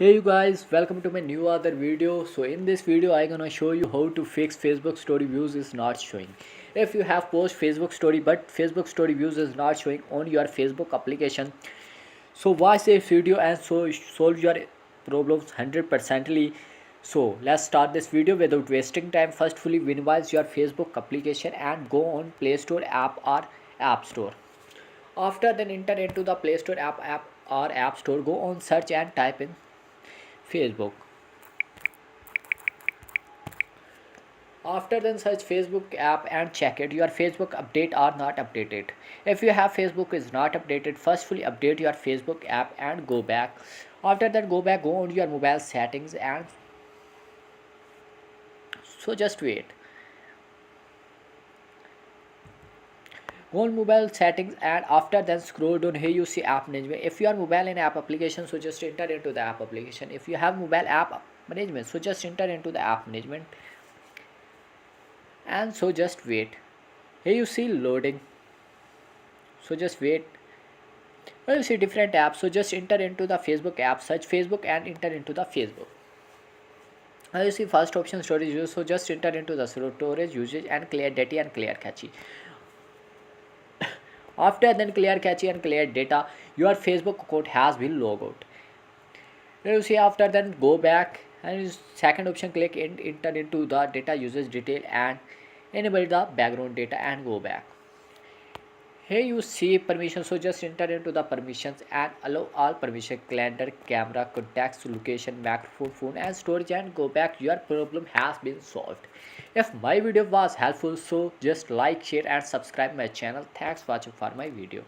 Hey you guys, welcome to my new other video. So in this video I gonna show you how to fix Facebook story views is not showing. If you have post Facebook story but Facebook story views is not showing on your Facebook application, so watch this video and solve your problems 100%ly. So let's start this video without wasting time. First, fully minimize your Facebook application and go on Play Store app or App Store. After then enter into the Play Store app or App Store, go on search and type in Facebook. After then search Facebook app and check it your Facebook update or not updated. If you have Facebook is not updated, first fully update your Facebook app and go back. After that go back, go on your mobile settings and just wait. Go on mobile settings and after then scroll down. Here you see app management. If you are mobile in app application, so just enter into the app application. If you have mobile app management, so just enter into the app management and just wait. Here you see loading, so just wait. Here you see different apps, so just enter into the Facebook app, search Facebook and enter into the Facebook. Now you see first option storage usage, so just enter into the storage usage and clear data and clear cache. After then clear cache and clear data, your Facebook account has been logged out. Now you see after then go back and second option click enter into the data usage detail and enable the background data and go back. Here you see permission, so just enter into the permissions and allow all permission: calendar, camera, contacts, location, microphone, phone and storage and go back. Your problem has been solved. If my video was helpful, so just like, share and subscribe my channel. Thanks for watching for my video.